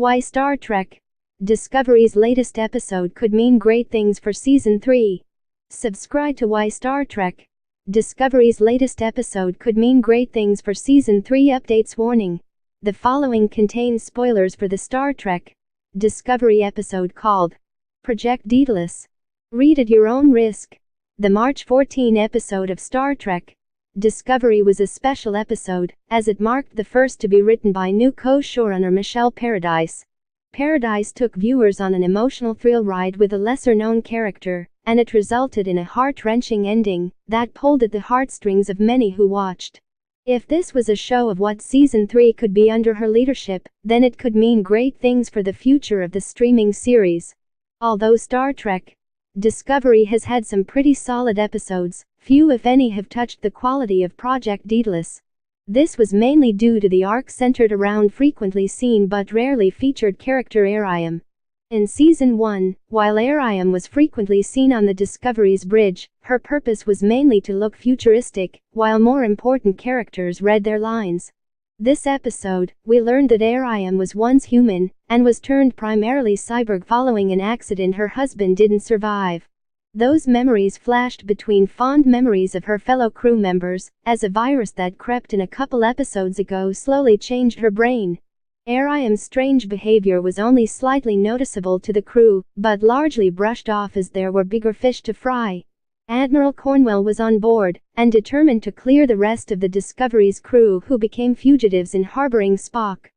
Why Star Trek Discovery's latest episode could mean great things for Season 3. Subscribe to Why Star Trek Discovery's latest episode could mean great things for Season 3 updates. Warning: the following contains spoilers for the Star Trek Discovery episode called Project Daedalus. Read at your own risk. The March 14 episode of Star Trek Discovery was a special episode, as it marked the first to be written by new co-showrunner Michelle Paradise. Paradise took viewers on an emotional thrill ride with a lesser-known character, and it resulted in a heart-wrenching ending that pulled at the heartstrings of many who watched. If this was a show of what Season 3 could be under her leadership, then it could mean great things for the future of the streaming series. Although Star Trek Discovery has had some pretty solid episodes, few if any have touched the quality of Project Daedalus. This was mainly due to the arc centered around frequently seen but rarely featured character Airiam. In Season 1, while Airiam was frequently seen on the Discovery's bridge, her purpose was mainly to look futuristic, while more important characters read their lines. This episode, we learned that Airiam was once human, and was turned primarily cyborg following an accident her husband didn't survive. Those memories flashed between fond memories of her fellow crew members, as a virus that crept in a couple episodes ago slowly changed her brain. Airiam's strange behavior was only slightly noticeable to the crew, but largely brushed off as there were bigger fish to fry. Admiral Cornwell was on board, and determined to clear the rest of the Discovery's crew who became fugitives in harboring Spock.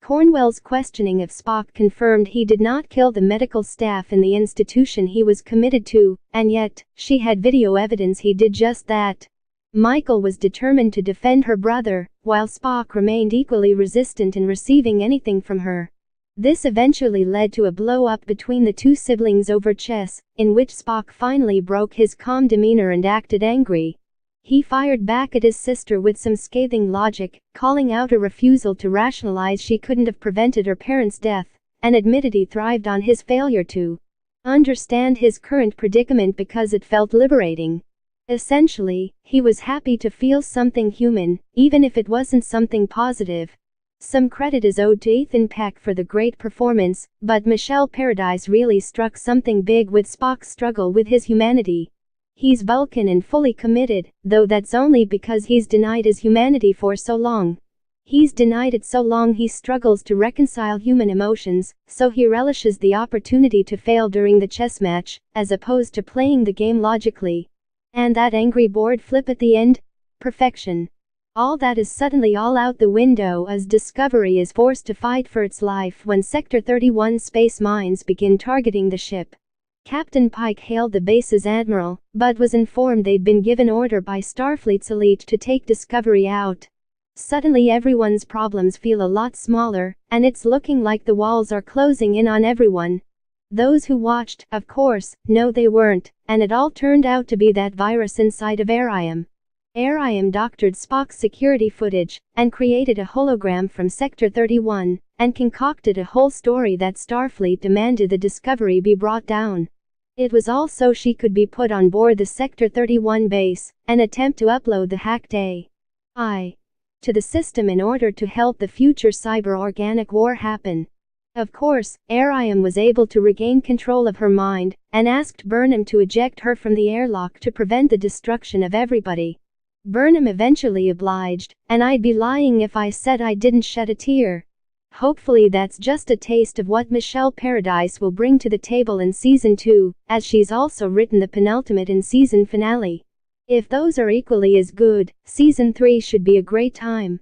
Cornwell's questioning of Spock confirmed he did not kill the medical staff in the institution he was committed to, and yet, she had video evidence he did just that. Michael was determined to defend her brother, while Spock remained equally resistant in receiving anything from her. This eventually led to a blow-up between the two siblings over chess, in which Spock finally broke his calm demeanor and acted angry. He fired back at his sister with some scathing logic, calling out a refusal to rationalize she couldn't have prevented her parents' death, and admitted he thrived on his failure to understand his current predicament because it felt liberating. Essentially, he was happy to feel something human, even if it wasn't something positive. Some credit is owed to Ethan Peck for the great performance, but Michelle Paradise really struck something big with Spock's struggle with his humanity. He's Vulcan and fully committed, though that's only because he's denied his humanity for so long. He's denied it so long he struggles to reconcile human emotions, so he relishes the opportunity to fail during the chess match, as opposed to playing the game logically. And that angry board flip at the end? Perfection. All that is suddenly all out the window as Discovery is forced to fight for its life when Sector 31 space mines begin targeting the ship. Captain Pike hailed the base's admiral, but was informed they'd been given order by Starfleet's elite to take Discovery out. Suddenly everyone's problems feel a lot smaller, and it's looking like the walls are closing in on everyone. Those who watched, of course, know they weren't, and it all turned out to be that virus inside of Airiam. Airiam doctored Spock's security footage, and created a hologram from Sector 31, and concocted a whole story that Starfleet demanded the Discovery be brought down. It was all so she could be put on board the Sector 31 base, and attempt to upload the hacked AI to the system in order to help the future cyber-organic war happen. Of course, Airiam was able to regain control of her mind, and asked Burnham to eject her from the airlock to prevent the destruction of everybody. Burnham eventually obliged, and I'd be lying if I said I didn't shed a tear. Hopefully that's just a taste of what Michelle Paradise will bring to the table in Season 2, as she's also written the penultimate in-season finale. If those are equally as good, Season 3 should be a great time.